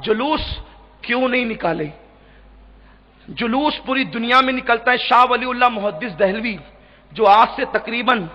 जुलूस क्यों नहीं निकाले? जुलूस पूरी दुनिया में निकलता है। शाह वलीउल्लाह मुहद्दिस दहलवी जो आज से तकरीबन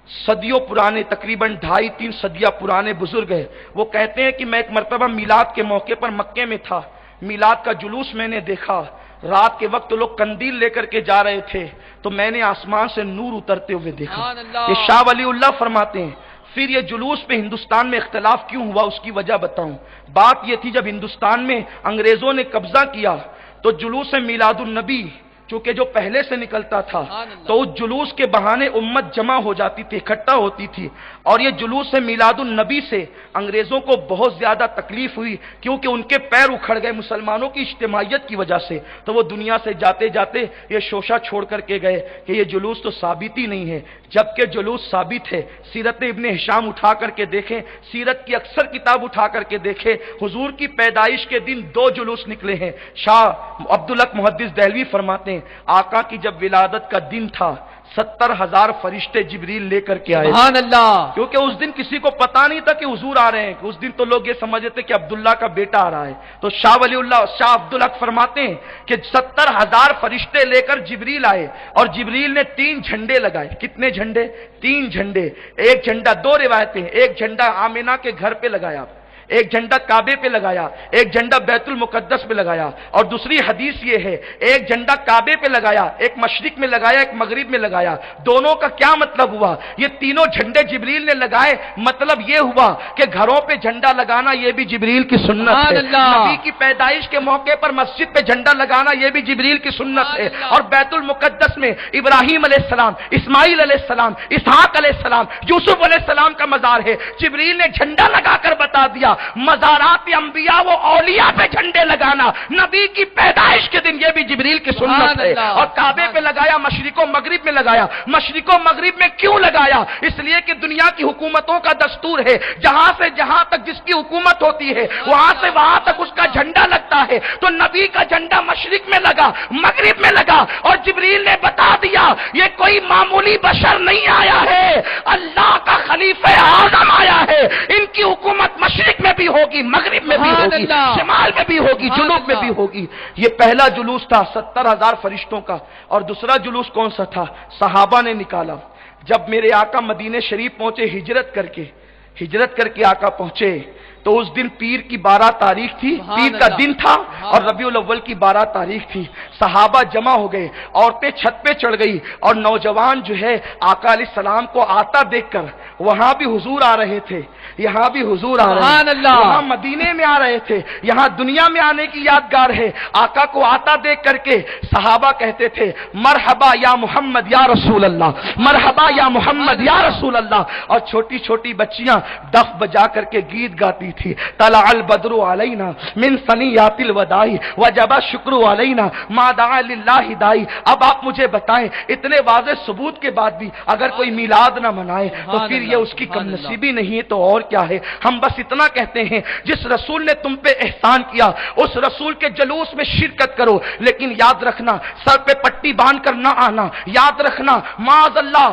सदियों पुराने, तकरीबन 2.5-3 सदियां पुराने बुजुर्ग है, वो कहते हैं कि मैं एक मरतबा मिलाद के मौके पर मक्के में था। मिलाद का जुलूस मैंने देखा। रात के वक्त लोग कंदील लेकर के जा रहे थे तो मैंने आसमान से नूर उतरते हुए देखा। ये शाह वलीउल्लाह फरमाते हैं। फिर ये जुलूस पे हिंदुस्तान में इख्तिलाफ क्यों हुआ उसकी वजह बताऊं। बात ये थी, जब हिंदुस्तान में अंग्रेजों ने कब्जा किया तो जुलूस मिलादुन नबी चूंकि जो पहले से निकलता था तो उस जुलूस के बहाने उम्मत जमा हो जाती थी, इकट्ठा होती थी। और ये जुलूस मिलादुन नबी से अंग्रेजों को बहुत ज्यादा तकलीफ हुई क्योंकि उनके पैर उखड़ गए मुसलमानों की इज्तिमाइयत की वजह से। तो वो दुनिया से जाते जाते ये शोशा छोड़ करके गए कि ये जुलूस तो साबित ही नहीं है, जबकि जुलूस साबित है। सीरत इब्ने हिशाम उठा करके देखें, सीरत की अक्सर किताब उठा करके देखें, हुजूर की पैदाइश के दिन 2 जुलूस निकले हैं। शाह अब्दुल हक मुहद्दिस दहलवी फरमाते हैं, आका की जब विलादत का दिन था 70,000 फरिश्ते जिब्रील लेकर के आए। सुभान अल्लाह। क्योंकि उस दिन किसी को पता नहीं था कि हुजूर आ रहे हैं। उस दिन तो लोग ये समझते थे कि अब्दुल्ला का बेटा आ रहा है। तो शाह वलीउल्लाह शाह अब्दुल हक फरमाते हैं कि 70,000 फरिश्ते लेकर जिब्रील आए और जिब्रील ने 3 झंडे लगाए। कितने झंडे? 3 झंडे। एक झंडा, 2 रिवायतें, एक झंडा आमिना के घर पे लगाया, एक झंडा काबे पे लगाया, एक झंडा बैतुल मुकद्दस पे लगाया। और दूसरी हदीस ये है, एक झंडा काबे पे लगाया, एक मशरिक में लगाया, एक मगरिब में लगाया। दोनों का क्या मतलब हुआ? ये तीनों झंडे जिब्रील ने लगाए, मतलब ये हुआ कि घरों पे झंडा लगाना ये भी जिब्रील की सुन्नत है। नबी की पैदाइश के मौके पर मस्जिद पे झंडा लगाना ये भी जिब्रील की सुन्नत है। और बैतुल मुकद्दस में इब्राहिम अलैहिस्सलाम, इस्माइल अलैहिस्सलाम, इसहाक अलैहिस्सलाम, यूसुफ अलैहिस्सलाम का मजार है। जिब्रील ने झंडा लगाकर बता दिया, मज़ारात अंबिया वो औलिया पे झंडे लगाना नबी की पैदाइश के दिन ये भी जिब्रील की सुन्नत है। और काबे पे लगाया, मशरिको मगरिब में लगाया। मशरिको मगरिब में क्यों लगाया? इसलिए कि दुनिया की हुकूमतों का दस्तूर है, जहां से जहां तक जिसकी हुकूमत होती है वहां से वहां तक उसका झंडा लगता है। तो नबी का झंडा मशरिक में लगा, मगरिब में लगा और जिब्रील ने बता दिया ये कोई मामूली बशर नहीं आया है, अल्लाह का खलीफा आज़म आया है। इनकी हुकूमत मशरिक में भी होगी, मगरिब में भी होगी, शिमाल में भी होगी, जुनूब में भी होगी। ये पहला जुलूस था 70,000 फरिश्तों का। और दूसरा जुलूस कौन सा था? सहाबा ने निकाला। जब मेरे आका मदीने शरीफ पहुंचे हिजरत करके आका पहुंचे तो उस दिन पीर की 12 तारीख थी, पीर का दिन था और रबीउल अव्वल की 12 तारीख थी। सहाबा जमा हो गए, औरतें छत पे चढ़ गई और नौजवान जो है आका अलैहिस्सलाम को आता देखकर, वहां भी हुजूर आ रहे थे, यहां भी हुजूर आ रहे थे, वहां मदीने में आ रहे थे, यहां दुनिया में आने की यादगार है। आका को आता देख करके सहाबा कहते थे, मरहबा या मोहम्मद या रसूल अल्लाह, मरहबा या मोहम्मद या रसूल अल्लाह। और छोटी छोटी बच्चियां दफ बजा करके गीत गाती थी, तला अल बद्रु अलैना मिन सनियातिल वदाई वजबा शुक्र अलैना मा दआ लिल्लाहि दाई। अब आप मुझे बताएं, इतने वाज़े सबूत के बाद भी अगर कोई मिलाद ना मनाए तो फिर ये उसकी कमनसीबी नहीं है तो और क्या है? हम बस इतना कहते हैं, जिस रसूल ने तुम पे एहसान किया उस रसूल के जुलूस में शिरकत करो, लेकिन याद रखना सर पे पट्टी बांध कर ना आना। याद रखना माज़अल्लाह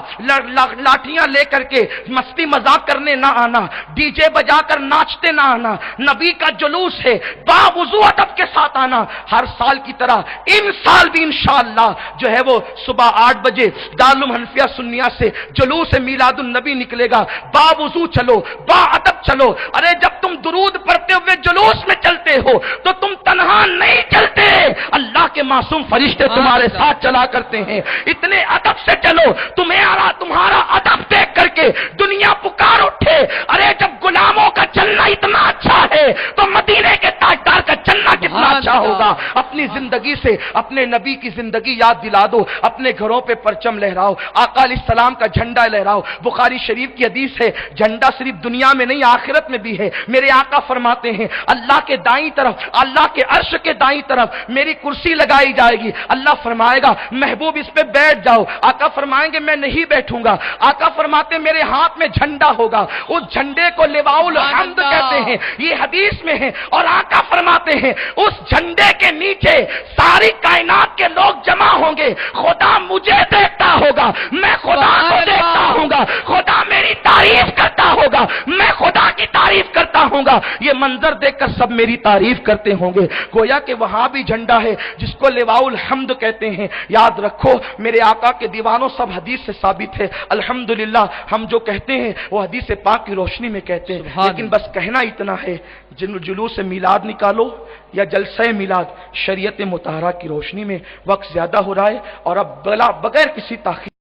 लाठियां लेकर के मस्ती मजाक करने ना आना, डीजे बजाकर नाचते ना आना। नबी का जुलूस है, बावुज़ू अदब के साथ आना। हर साल की तरह इन साल भी इंशाअल्लाह जो है वो सुबह 8 बजे दारुल हनफिया सुन्निया से जुलूस मिलादुन नबी निकलेगा। बावुज़ू चलो, बाअदब चलो। अरे जब तुम दुरूद पढ़ते हुए जुलूस में चलते हो तो तुम तन्हा नहीं चलते, अल्लाह के मासूम फरिश्ते तुम्हारे साथ चला करते हैं। इतने अदब से चलो, तुम्हारा अदब देख करके दुनिया पुकार उठे। अरे जब गुलामों का चलना इतना अच्छा है तो मदीने के ताजदार का चलना कितना अच्छा होगा। अपनी जिंदगी से अपने नबी की जिंदगी याद दिला दो, अपने घरों पे परचम लहराओ, आका अलैहिस्सलाम का झंडा लहराओ। बुखारी शरीफ की हदीस है, झंडा सिर्फ दुनिया में नहीं आखिरत में भी है। मेरे आका फरमाते हैं, अल्लाह के दाईं तरफ, अल्लाह के अर्श के दाईं तरफ मेरी कुर्सी लगाई जाएगी। अल्लाह फरमाएगा महबूब इस पे बैठ जाओ। आका फरमाएंगे मैं नहीं बैठूंगा। आका फरमाते मेरे हाथ में झंडा होगा, उस झंडे को लिवाउल हम्द कहते हैं, ये हदीस में है। और आका फरमाते हैं उस झंडे के नीचे सारी कायनात के लोग जमा होंगे। खुदा मुझे देखता होगा, मैं खुदा को देखता हूंगा, खुदा मेरी तारीफ करता होगा, मैं खुदा کی तारीफ करता होगा, ये मंजर देखकर सब मेरी तारीफ करते होंगे। गोया कि वहां भी झंडा है जिसको लिवाउल हम्द कहते हैं। याद रखो मेरे आका के दीवानों, सब हदीस से साबित है। अल्हम्दुलिल्लाह हम जो कहते हैं वो हदीस पाक की रोशनी में कहते हैं, लेकिन बस कहना इतना है, जुलूस मिलाद निकालो या जलसे मिलाद शरीयत मुताहरा की रोशनी में। वक्त ज्यादा हो रहा है और अब बगैर किसी ताखीर